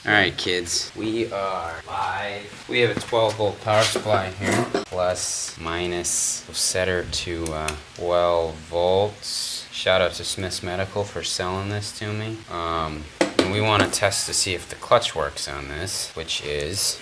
Alright kids, we are live. We have a 12-volt power supply here, plus minus. We'll set her to 12 volts. Shout out to Smith's Medical for selling this to me. And we want to test to see if the clutch works on this, which is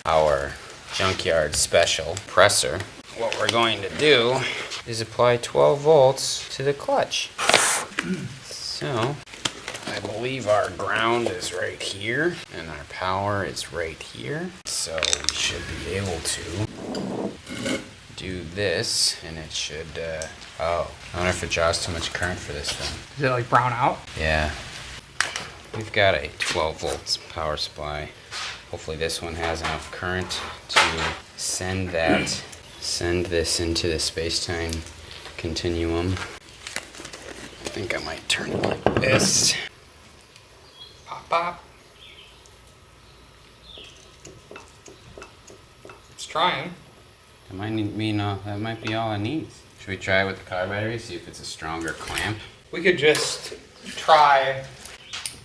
our junkyard special compressor. What we're going to do is apply 12 volts to the clutch. So, I believe our ground is right here, and our power is right here. So we should be able to do this, and it should, oh, I wonder if it draws too much current for this thing. Does it like brown out? Yeah. We've got a 12 volts power supply. Hopefully this one has enough current to send this into the space-time continuum. I think I might turn it like this. Pop, pop. It's trying. That might be all it needs. Should we try it with the car battery, see if it's a stronger clamp? We could just try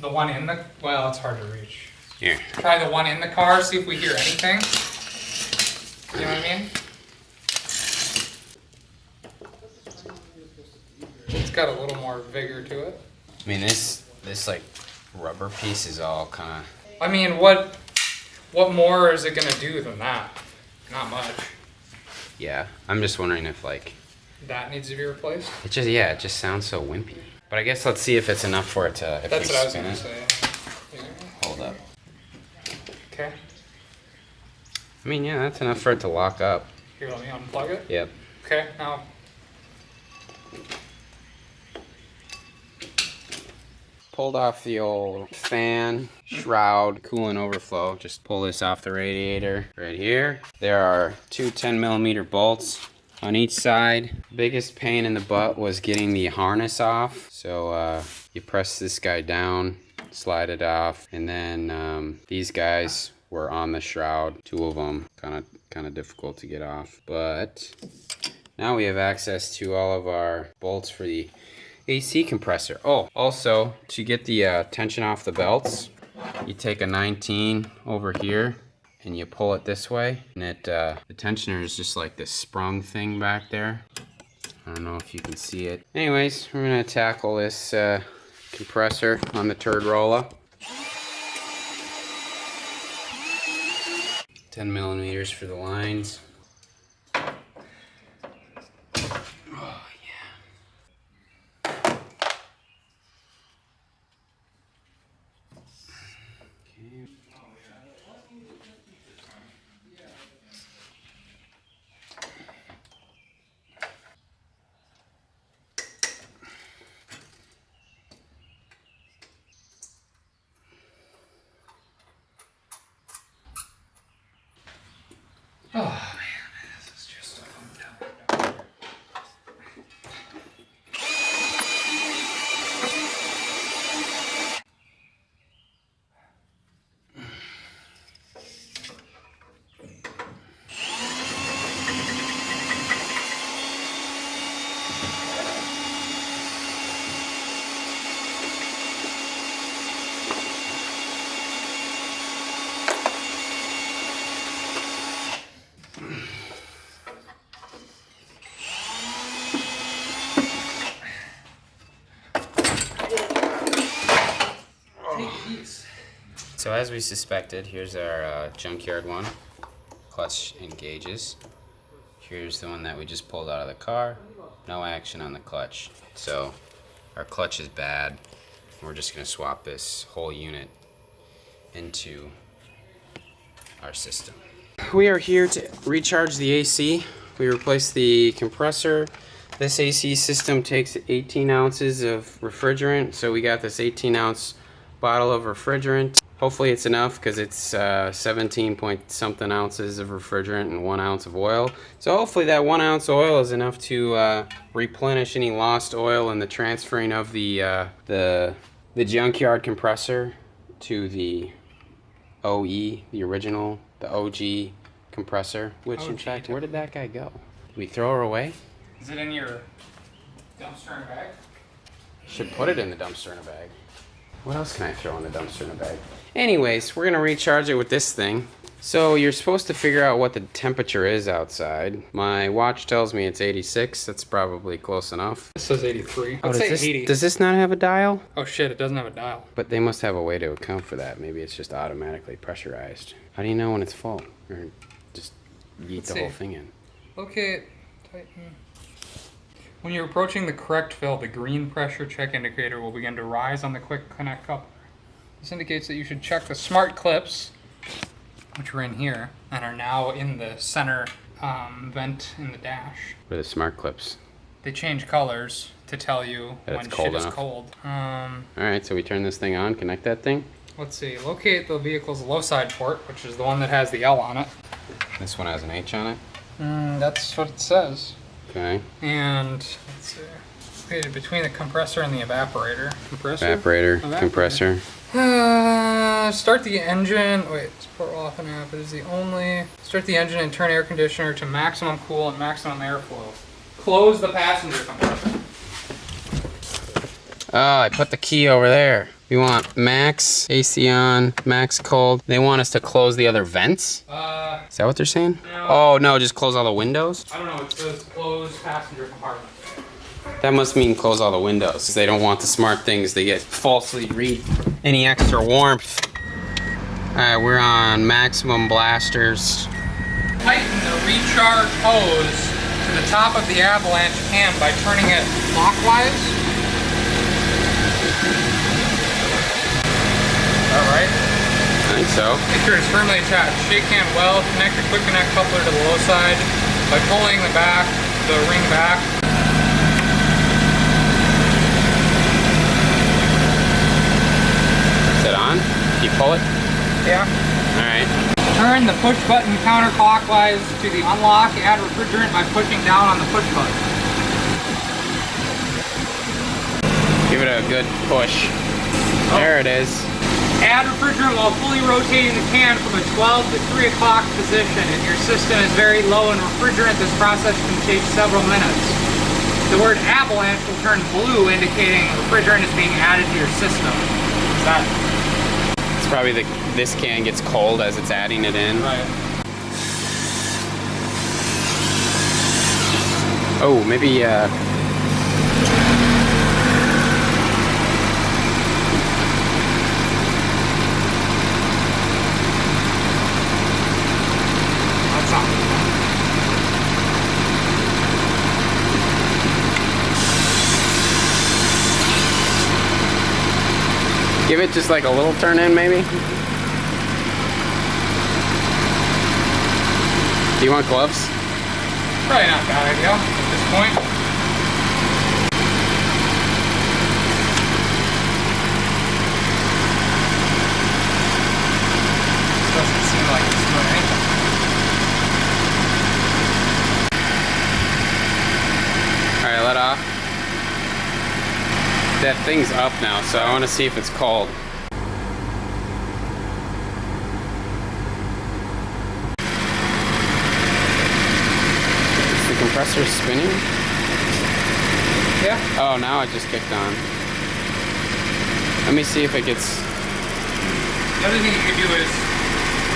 the one in the, well, it's hard to reach. Here. Try the one in the car, see if we hear anything. You know what I mean? It's got a little more vigor to it. I mean, this like rubber piece is all kind of. I mean, what more is it gonna do than that? Not much. Yeah, I'm just wondering if like. That needs to be replaced? It just sounds so wimpy. But I guess let's see if it's enough for it to. If That's we what I was spin gonna it. say. Yeah. Hold up. Okay. I mean, yeah, that's enough for it to lock up. Here, let me unplug it. Yep. Okay, now. Pulled off the old fan, shroud, coolant overflow. Just pull this off the radiator right here. There are two 10mm bolts on each side. Biggest pain in the butt was getting the harness off. So you press this guy down, slide it off, and then these guys were on the shroud, two of them, kind of difficult to get off. But now we have access to all of our bolts for the AC compressor. Oh, also, to get the tension off the belts, you take a 19 over here and you pull it this way, and the tensioner is just like this sprung thing back there. I don't know if you can see it. Anyways, we're gonna tackle this compressor on the Corolla. 10mm for the lines. Oh man, this is just a fun. So as we suspected, here's our junkyard one. Clutch engages. Here's the one that we just pulled out of the car. No action on the clutch. So our clutch is bad. We're just gonna swap this whole unit into our system. We are here to recharge the AC. We replaced the compressor. This AC system takes 18 ounces of refrigerant. So we got this 18-ounce bottle of refrigerant. Hopefully it's enough because it's 17 point something ounces of refrigerant and 1 ounce of oil. So hopefully that 1 ounce oil is enough to replenish any lost oil in the transferring of the junkyard compressor to the OE, the original, the OG compressor. Which in fact, where did that guy go? Did we throw her away? Is it in your dumpster in a bag? Should put it in the dumpster in a bag. What else can I throw in the dumpster in a bag? Anyways, we're gonna recharge it with this thing. So you're supposed to figure out what the temperature is outside. My watch tells me it's 86. That's probably close enough. This says 83. Oh, Let's say 80. Does this not have a dial? Oh shit, it doesn't have a dial. But they must have a way to account for that. Maybe it's just automatically pressurized. How do you know when it's full? Or just yeet the whole thing in? Locate, tighten. When you're approaching the correct fill, the green pressure check indicator will begin to rise on the quick connect coupler. This indicates that you should check the smart clips, which are in here, and are now in the center vent in the dash. What are the smart clips? They change colors to tell you that when it's cold shit is enough. cold. Alright, so we turn this thing on, connect that thing. Let's see, locate the vehicle's low side port, which is the one that has the L on it. This one has an H on it. That's what it says. Okay. And let's see, located between the compressor and the evaporator. Compressor? Evaporator, compressor. Start the engine. Wait, support off and off. It is the only. Start the engine and turn air conditioner to maximum cool and maximum airflow. Close the passenger compressor. Oh, I put the key over there. We want max AC on, max cold. They want us to close the other vents? Is that what they're saying? No. Oh no, just close all the windows? I don't know. It says close passenger compartment. That must mean close all the windows. They don't want the smart things to get falsely read any extra warmth. Alright, we're on maximum blasters. Tighten the recharge hose to the top of the avalanche can by turning it clockwise. Alright. I think so. Make sure it's firmly attached. Shake hand well. Connect the quick connect coupler to the low side by pulling the ring back. Is it on? You pull it? Yeah. Alright. Turn the push button counterclockwise to the unlock. Add refrigerant by pushing down on the push button. Give it a good push. There it is. Add refrigerant while fully rotating the can from a 12 to 3 o'clock position. If your system is very low in refrigerant, this process can take several minutes. The word avalanche will turn blue, indicating refrigerant is being added to your system. Is that? It's probably this can gets cold as it's adding it in. Right. Oh, maybe That's not. give it just like a little turn in, maybe? Do you want gloves? Probably not a bad idea at this point. Doesn't seem like it's doing anything. Alright, let off. That thing's up now, so I want to see if it's cold. Is the compressor spinning? Yeah. Oh, now it just kicked on. Let me see if it gets... The other thing you could do is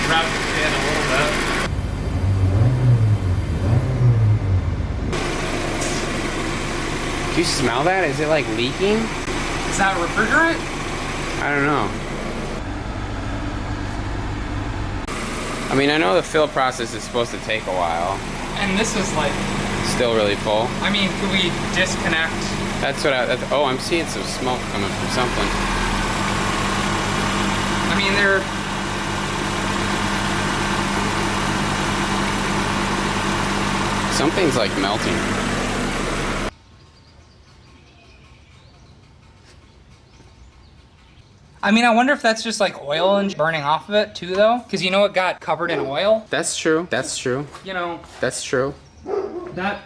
rev it a little bit. Do you smell that? Is it like leaking? Is that refrigerant? I don't know. I mean, I know the fill process is supposed to take a while. And this is like, Still really full. I mean, could we disconnect? That's what oh, I'm seeing some smoke coming from something. I mean, they're... Something's like melting. I mean, I wonder if that's just like oil and burning off of it too, though. Because you know it got covered in oil. That's true. That's true. You know, That's true. that